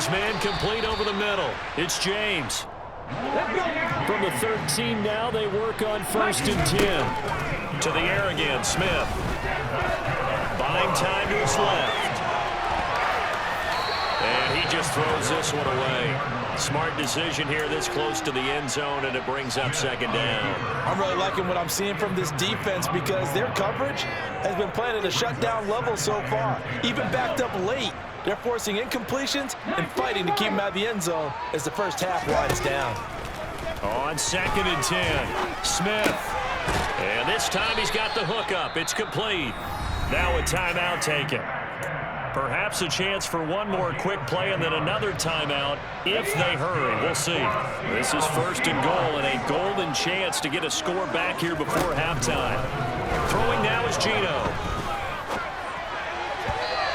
his man complete over the middle. It's James. From the 13 now, they work on 1st and 10. To the air again, Smith. Buying time to his left. And he just throws this one away. Smart decision here this close to the end zone, and it brings up 2nd down. I'm really liking what I'm seeing from this defense because their coverage has been playing at a shutdown level so far. Even backed up late, they're forcing incompletions and fighting to keep them out of the end zone as the first half winds down. On 2nd and 10, Smith. And this time he's got the hook up. It's complete. Now a timeout taken. Perhaps a chance for one more quick play and then another timeout if they hurry. We'll see. This is 1st and goal and a golden chance to get a score back here before halftime. Throwing now is Gino.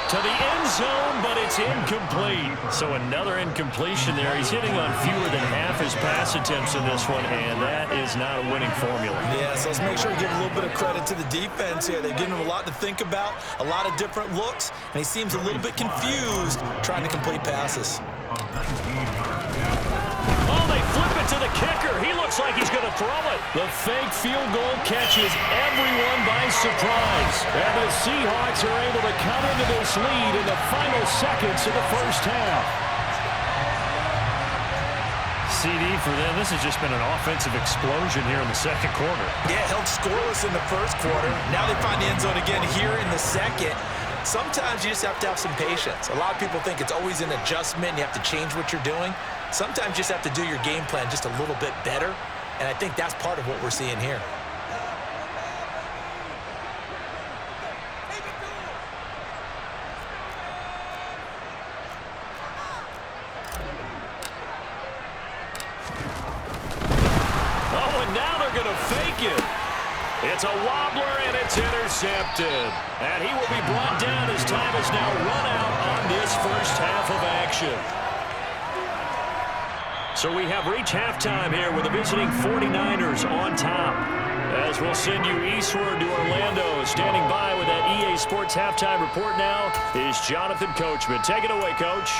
To the end zone, but it's incomplete. So another incompletion there. He's hitting on fewer than half his pass attempts in this one, and that is not a winning formula. Yeah, so let's make sure we give a little bit of credit to the defense here. They've given him a lot to think about, a lot of different looks, and he seems a little bit confused trying to complete passes. Oh, they flip it to the kicker. He looks like he's going to throw it. The fake field goal catches everyone by surprise. And the Seahawks are able to come into this lead in the final seconds of the first half. CD for them, this has just been an offensive explosion here in the second quarter. Yeah, held scoreless in the first quarter. Now they find the end zone again here in the second. Sometimes you just have to have some patience. A lot of people think it's always an adjustment. You have to change what you're doing. Sometimes you just have to do your game plan just a little bit better, and I think that's part of what we're seeing here. Oh, and now they're going to fake it. It's a wobbler, and it's intercepted. And he will be brought down as time has now run out on this first half of action. So we have reached halftime here with the visiting 49ers on top. As we'll send you eastward to Orlando. Standing by with that EA Sports halftime report now is Jonathan Coachman. Take it away, Coach.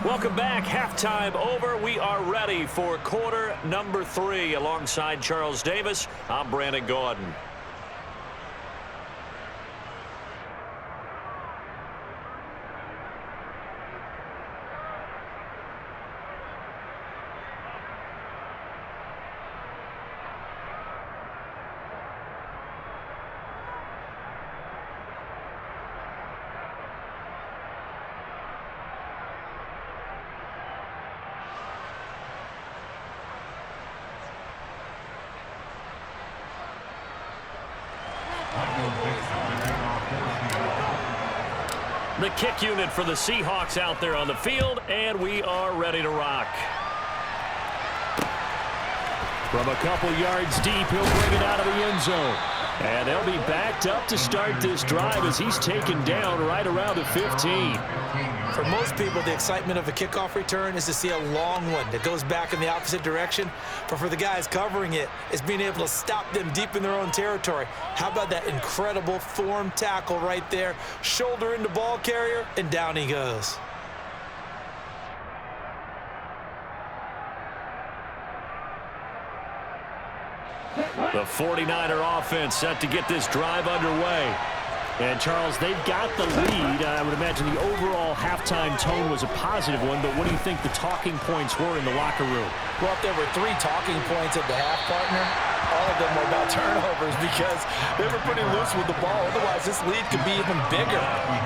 Welcome back. Halftime over. We are ready for quarter number 3. Alongside Charles Davis, I'm Brandon Gordon. The kick unit for the Seahawks out there on the field, and we are ready to rock. From a couple yards deep, he'll bring it out of the end zone. And they'll be backed up to start this drive as he's taken down right around the 15. For most people, the excitement of a kickoff return is to see a long one that goes back in the opposite direction. But for the guys covering it, it's being able to stop them deep in their own territory. How about that incredible form tackle right there? Shoulder into ball carrier, and down he goes. The 49er offense set to get this drive underway. And, Charles, they've got the lead. I would imagine the overall halftime tone was a positive one, but what do you think the talking points were in the locker room? Well, if there were 3 talking points at the half, partner, all of them were about turnovers because they were pretty loose with the ball. Otherwise, this lead could be even bigger.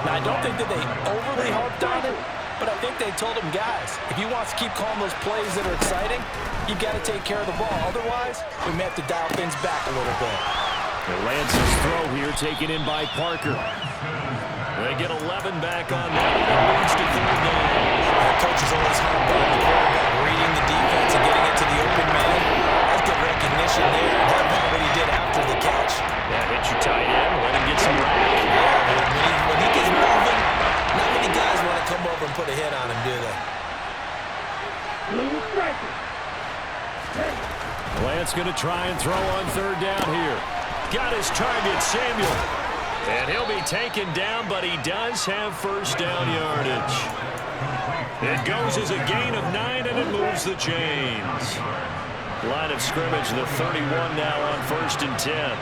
Now, I don't think that they overly harped on it, but I think they told them, guys, if you want to keep calling those plays that are exciting, you've got to take care of the ball. Otherwise, we may have to dial things back a little bit. Lance's throw here taken in by Parker. They get 11 back on that. It leads to 3rd down. The coach is always harped on the quarterback, reading the defense and getting it to the open man. That's good recognition there. What about what he did after the catch? Yeah, hit your tight end, let him get some rack. When he gets moving, not many guys want to come over and put a hit on him, do they? Lance going to try and throw on 3rd down here. got his target, Samuel. And he'll be taken down, but he does have first down yardage. It goes as a gain of 9, and it moves the chains. Line of scrimmage, the 31 now on 1st and 10.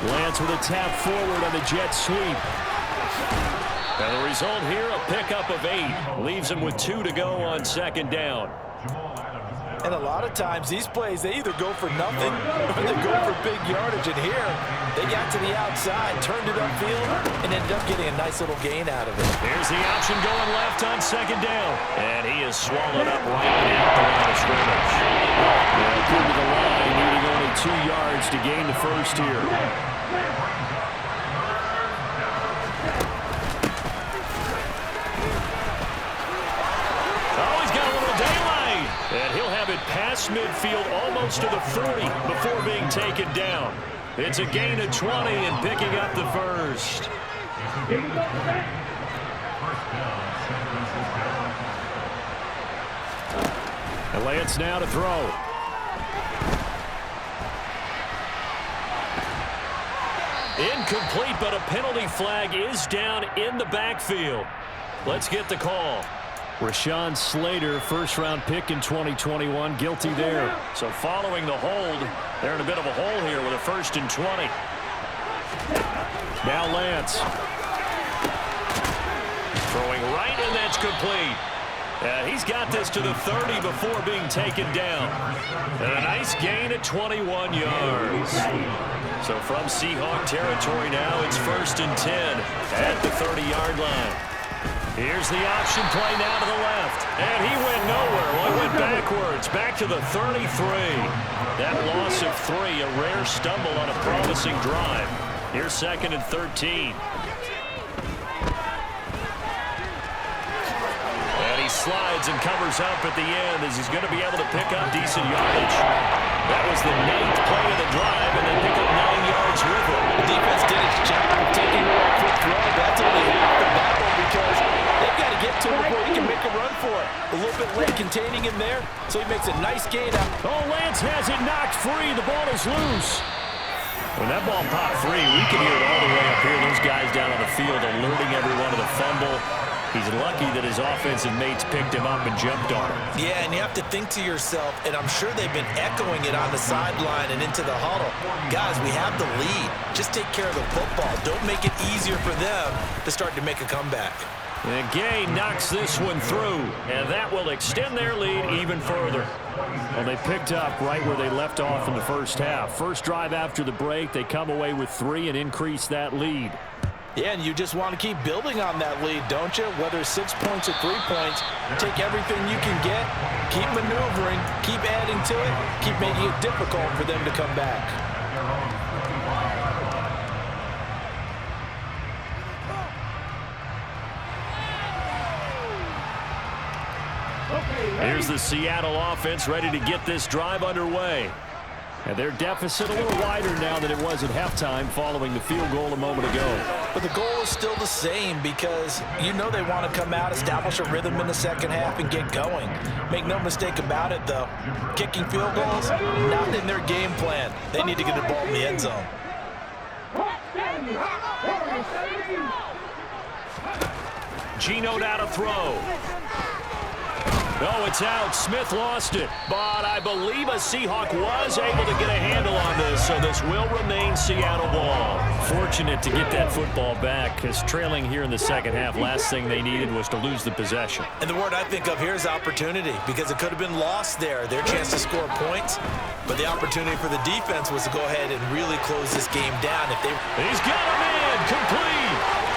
Lance with a tap forward on the jet sweep. And the result here, a pickup of 8. Leaves him with 2 to go on 2nd down. And a lot of times, these plays, they either go for nothing or they go for big yardage. And here, they got to the outside, turned it upfield, and ended up getting a nice little gain out of it. Here's the option going left on 2nd down. And he is swallowed up right at the line of scrimmage. They'll come to the line, needing only 2 yards to gain the first here. And he'll have it past midfield almost to the 40 before being taken down. It's a gain of 20 and picking up the first. And Lance now to throw. Incomplete, but a penalty flag is down in the backfield. Let's get the call. Rashawn Slater, first-round pick in 2021, guilty there. So following the hold, they're in a bit of a hole here with a 1st and 20. Now Lance. Throwing right, and that's complete. He's got this to the 30 before being taken down. And a nice gain at 21 yards. So from Seahawk territory now, it's 1st and 10 at the 30-yard line. Here's the option play now to the left. And he went nowhere. Well, he went backwards. Back to the 33. That loss of 3, a rare stumble on a promising drive. Here's 2nd and 13. And he slides and covers up at the end as he's going to be able to pick up decent yardage. That was the 9th play of the drive, and they pick up 9 yards with it. The defense did its job of taking away a quick throw. That's only half the battle because they've got to get to him before he can make a run for it. A little bit late containing him there, so he makes a nice gain out. Oh, Lance has it knocked free. The ball is loose. When that ball popped free, we can hear it all the way up here. Those guys down on the field alerting everyone to the fumble. He's lucky that his offensive mates picked him up and jumped on him. Yeah, and you have to think to yourself, and I'm sure they've been echoing it on the sideline and into the huddle. Guys, we have the lead. Just take care of the football. Don't make it easier for them to start to make a comeback. And Gay knocks this one through, and that will extend their lead even further. Well, they picked up right where they left off in the first half. First drive after the break, they come away with 3 and increase that lead. Yeah, and you just want to keep building on that lead, don't you? Whether 6 points or 3 points, take everything you can get, keep maneuvering, keep adding to it, keep making it difficult for them to come back. Here's the Seattle offense ready to get this drive underway. And their deficit a little wider now than it was at halftime following the field goal a moment ago. But the goal is still the same because you know they want to come out, establish a rhythm in the second half, and get going. Make no mistake about it, though. Kicking field goals, not in their game plan. They need to get the ball in the end zone. Geno now to throw. Oh, it's out. Smith lost it. But I believe a Seahawk was able to get a handle on this, so this will remain Seattle ball. Fortunate to get that football back, because trailing here in the second half, last thing they needed was to lose the possession. And the word I think of here is opportunity, because it could have been lost there, their chance to score points. But the opportunity for the defense was to go ahead and really close this game down. If they... He's got him in. Complete.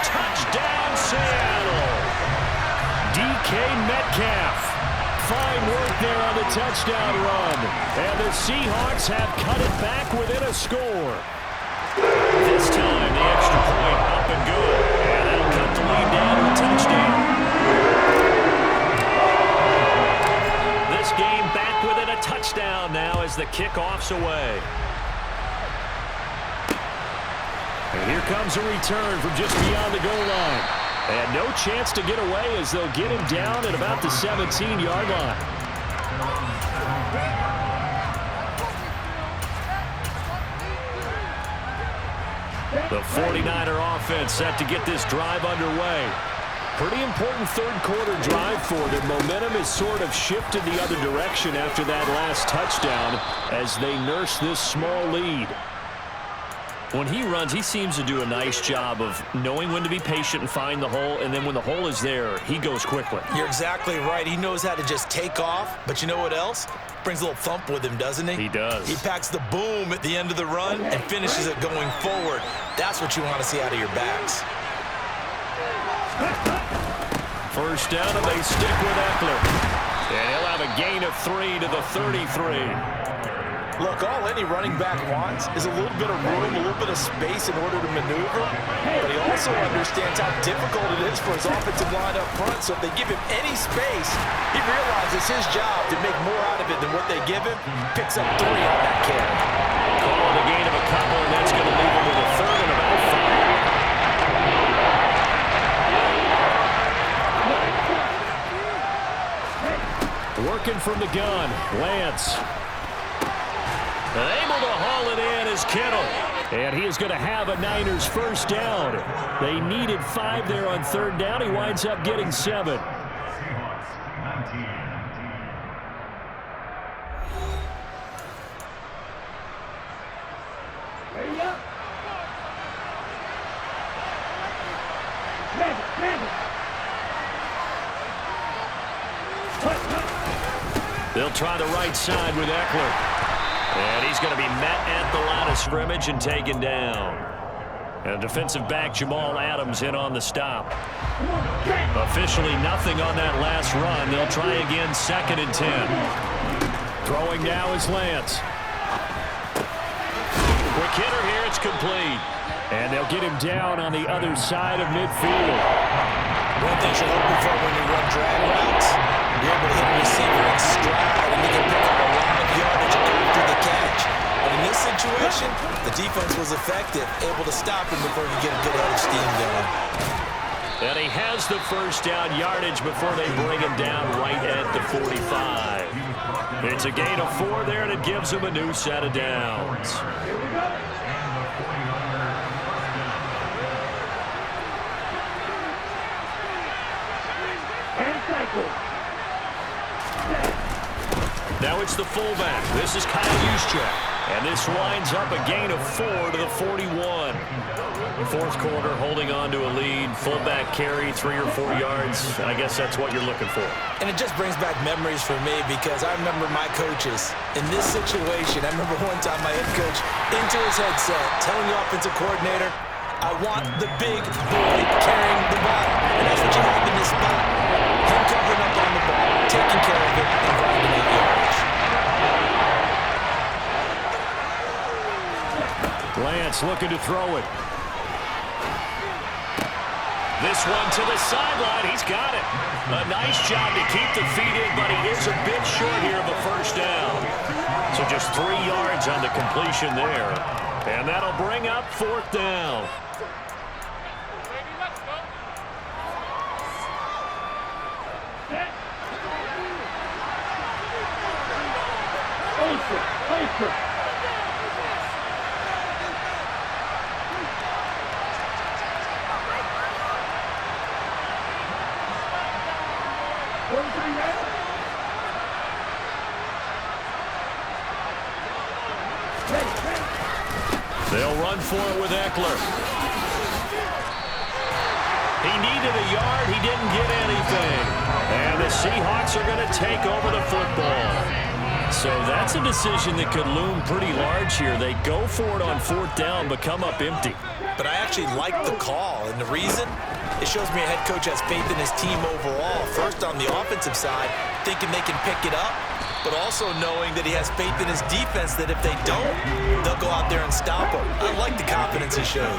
Touchdown, Seattle. DK Metcalf. Fine work there on the touchdown run. And the Seahawks have cut it back within a score. This time, the extra point up and good. And that'll cut the lead down to a touchdown. This game back within a touchdown now as the kickoff's away. And here comes a return from just beyond the goal line. And no chance to get away as they'll get him down at about the 17-yard line. The 49er offense set to get this drive underway. Pretty important third-quarter drive for them. Momentum has sort of shifted the other direction after that last touchdown as they nurse this small lead. When he runs, he seems to do a nice job of knowing when to be patient and find the hole, and then when the hole is there, he goes quickly. You're exactly right. He knows how to just take off, but you know what else? Brings a little thump with him, doesn't he? He does. He packs the boom at the end of the run and finishes it going forward. That's what you want to see out of your backs. First down, and they stick with Eckler. And he'll have a gain of 3 to the 33. Look, all any running back wants is a little bit of room, a little bit of space in order to maneuver, but he also understands how difficult it is for his offensive line up front, so if they give him any space, he realizes his job to make more out of it than what they give him, picks up 3 on that carry. Call it a gain of a couple, and that's going to leave him with a third and about 5. Working from the gun, Lance. And able to haul it in is Kittle. And he is going to have a Niners first down. They needed 5 there on third down. He winds up getting 7. They'll try the right side with Eckler. And he's going to be met at the line of scrimmage and taken down. And defensive back Jamal Adams in on the stop. Officially nothing on that last run. They'll try again, 2nd and 10. Throwing now is Lance. Quick hitter here, it's complete. And they'll get him down on the other side of midfield. One thing you're hoping for when you run drag routes, you're able to hit a receiver in stride and you can pick up a lot of yardage after the catch. But in this situation, the defense was effective, able to stop him before he could get a good head of steam going. And he has the first down yardage before they bring him down right at the 45. It's a gain of 4 there, and it gives him a new set of downs. Now it's the fullback. This is Kyle Juszczyk. And this winds up a gain of 4 to the 41. Fourth quarter, holding on to a lead. Fullback carry, 3 or 4 yards. I guess that's what you're looking for. And it just brings back memories for me because I remember my coaches in this situation. I remember one time my head coach into his headset telling the offensive coordinator, I want the big boy carrying the ball. And that's what you have in this spot. Him covering up on the ball, taking care of it, and grinding out yardage. Lance looking to throw it. This one to the sideline. He's got it. A nice job to keep the feet in, but he is a bit short here of a first down. So just 3 yards on the completion there. And that'll bring up 4th down. They'll run for it with Eckler. He needed a yard. He didn't get anything. And the Seahawks are going to take over the football. So that's a decision that could loom pretty large here. They go for it on 4th down, but come up empty. But I actually like the call, and the reason? It shows me a head coach has faith in his team overall. First, on the offensive side, thinking they can pick it up, but also knowing that he has faith in his defense that if they don't, they'll go out there and stop him. I like the confidence he showed.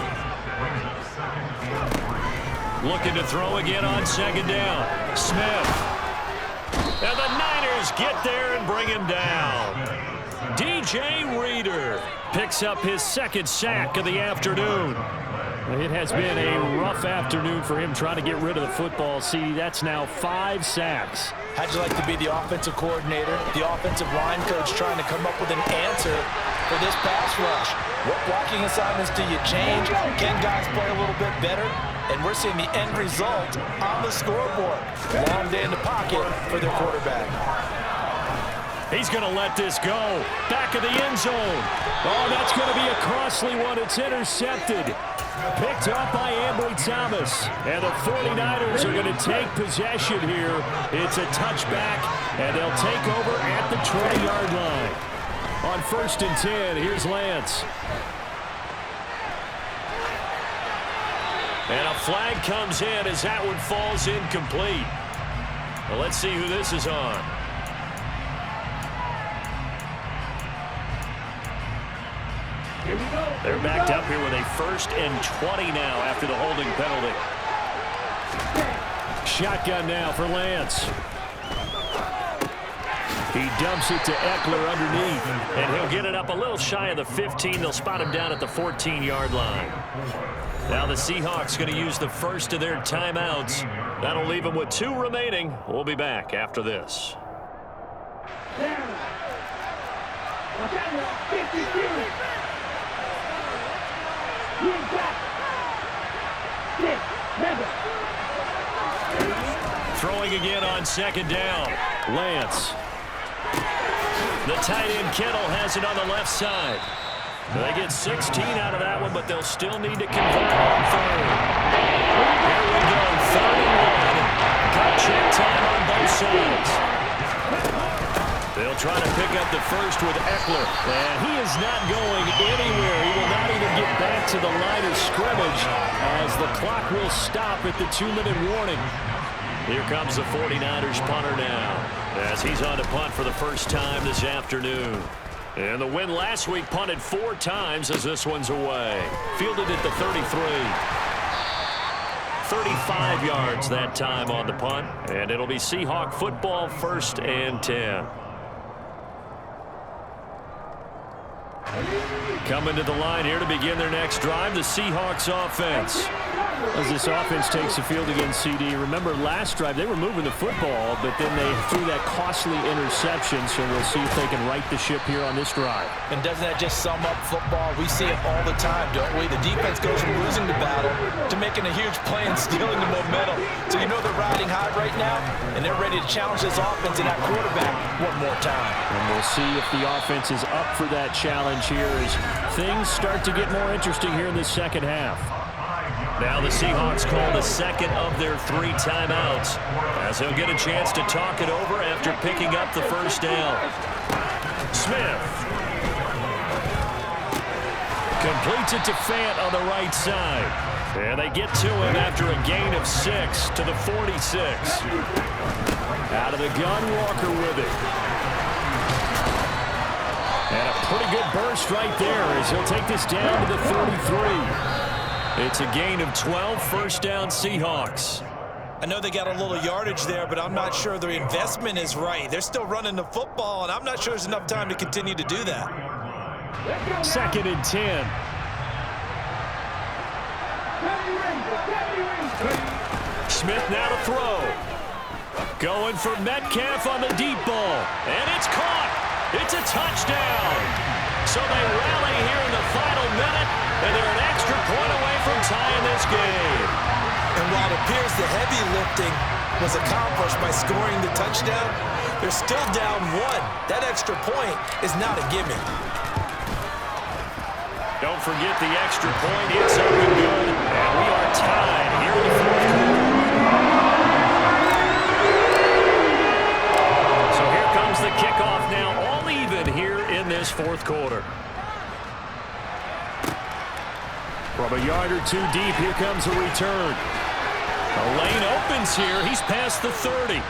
Looking to throw again on 2nd down. Smith. And the Niners get there and bring him down. DJ Reader picks up his 2nd sack of the afternoon. It has been a rough afternoon for him trying to get rid of the football. See, that's now 5 sacks. How'd you like to be the offensive coordinator, the offensive line coach trying to come up with an answer for this pass rush? What blocking assignments do you change? Can guys play a little bit better? And we're seeing the end result on the scoreboard. Long day in the pocket for their quarterback. He's going to let this go. Back of the end zone. Oh, that's going to be a costly one. It's intercepted. Picked up by Ambry Thomas. And the 49ers are going to take possession here. It's a touchback, and they'll take over at the 20-yard line. On 1st and 10, here's Lance. And a flag comes in as that one falls incomplete. Well, let's see who this is on. They're backed up here with a 1st and 20 now after the holding penalty. Shotgun now for Lance. He dumps it to Eckler underneath, and he'll get it up a little shy of the 15. They'll spot him down at the 14-yard line. Now the Seahawks going to use the first of their timeouts. That'll leave them with 2 remaining. We'll be back after this. Throwing again on 2nd down. Lance. The tight end Kittle has it on the left side. They get 16 out of that one, but they'll still need to convert on 3rd. Here we go, 3rd and 1. Cut check time on both sides. They'll try to pick up the first with Eckler. And he is not going anywhere. He will not even get back to the line of scrimmage as the clock will stop at the 2-minute warning. Here comes the 49ers punter now as he's on to punt for the first time this afternoon. And the win last week punted 4 times as this one's away. Fielded at the 33. 35 yards that time on the punt. And it'll be Seahawk football, 1st and 10. Coming to the line here to begin their next drive, the Seahawks offense. As this offense takes the field against CD, remember last drive they were moving the football, but then they threw that costly interception, so we'll see if they can right the ship here on this drive. And doesn't that just sum up football? We see it all the time, don't we? The defense goes from losing the battle to making a huge play and stealing the momentum. So you know they're riding high right now, and they're ready to challenge this offense and that quarterback one more time. And we'll see if the offense is up for that challenge here as things start to get more interesting here in the second half. Now the Seahawks call the second of their 3 timeouts as they'll get a chance to talk it over after picking up the first down. Smith completes it to Fant on the right side. And they get to him after a gain of 6 to the 46. Out of the gun, Walker with it. And a pretty good burst right there as he'll take this down to the 33. It's a gain of 12, 1st down Seahawks. I know they got a little yardage there, but I'm not sure their investment is right. They're still running the football, and I'm not sure there's enough time to continue to do that. 2nd and 10. Smith now to throw. Going for Metcalf on the deep ball. And it's caught. It's a touchdown. So they rally here in the final minute, and they're an extra point away from tying this game. And while it appears the heavy lifting was accomplished by scoring the touchdown, they're still down 1. That extra point is not a gimme. Don't forget the extra point. It's up and good. And we are tied here in the 4th quarter. So here comes the kickoff now, all even here in this 4th quarter. From a yard or 2 deep, here comes a return. The lane opens here. He's past the 30.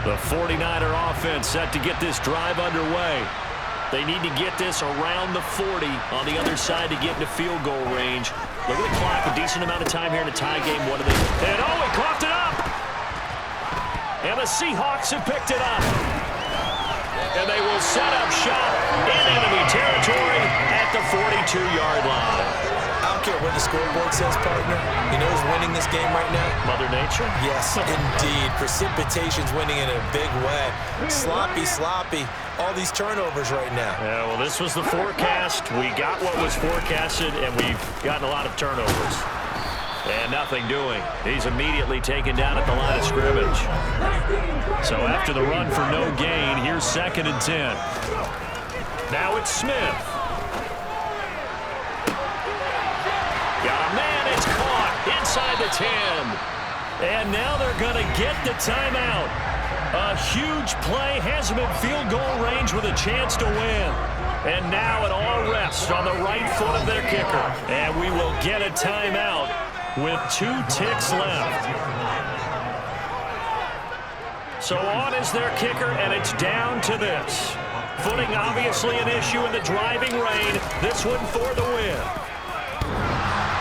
The 49er offense set to get this drive underway. They need to get this around the 40 on the other side to get into field goal range. Look at the clock, a decent amount of time here in a tie game. What do they... And oh, he coughed it up! And the Seahawks have picked it up. And they will set up shop in enemy territory at the 42-yard line. I don't care what the scoreboard says, partner. You know who's winning this game right now? Mother Nature? Yes, indeed. Precipitation's winning in a big way. Sloppy, sloppy. All these turnovers right now. Yeah, well, this was the forecast. We got what was forecasted, and we've gotten a lot of turnovers. And nothing doing. He's immediately taken down at the line of scrimmage. So after the run for no gain, here's 2nd and 10. Now it's Smith. Got a man, it's caught inside the 10. And now they're going to get the timeout. A huge play has him in field goal range with a chance to win. And now it all rests on the right foot of their kicker. And we will get a timeout with 2 ticks left. So on is their kicker, and it's down to this. Footing obviously an issue in the driving rain. This one for the win.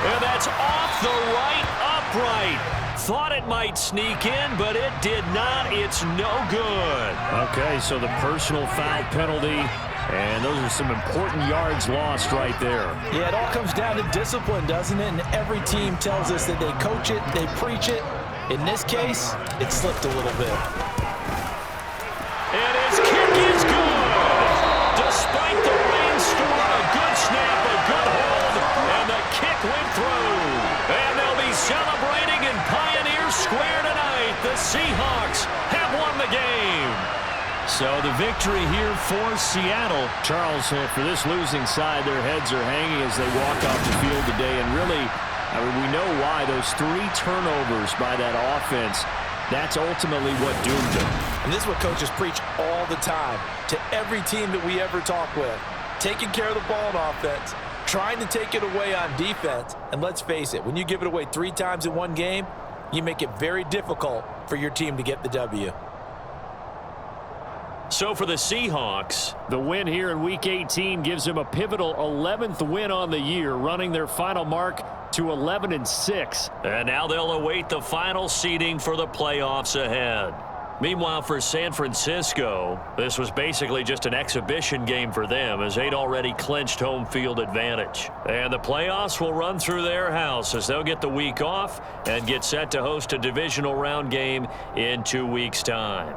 And that's off the right upright. Thought it might sneak in, but it did not. It's no good. Okay, so the personal foul penalty, and those are some important yards lost right there. Yeah, it all comes down to discipline, doesn't it? And every team tells us that they coach it, they preach it. In this case, it slipped a little bit. And his kick is good. Despite the rainstorm, a good snap, a good hold, and the kick went through. And they'll be celebrating in Pioneer Square tonight. The Seahawks have won the game. So the victory here for Seattle. Charles, for this losing side, their heads are hanging as they walk off the field today. And really, I mean, we know why. Those 3 turnovers by that offense, that's ultimately what doomed them. And this is what coaches preach all the time to every team that we ever talk with. Taking care of the ball on offense, trying to take it away on defense. And let's face it, when you give it away 3 times in one game, you make it very difficult for your team to get the W. So for the Seahawks, the win here in Week 18 gives them a pivotal 11th win on the year, running their final mark to 11-6. And now they'll await the final seeding for the playoffs ahead. Meanwhile, for San Francisco, this was basically just an exhibition game for them as they'd already clinched home field advantage. And the playoffs will run through their house as they'll get the week off and get set to host a divisional round game in 2 weeks' time.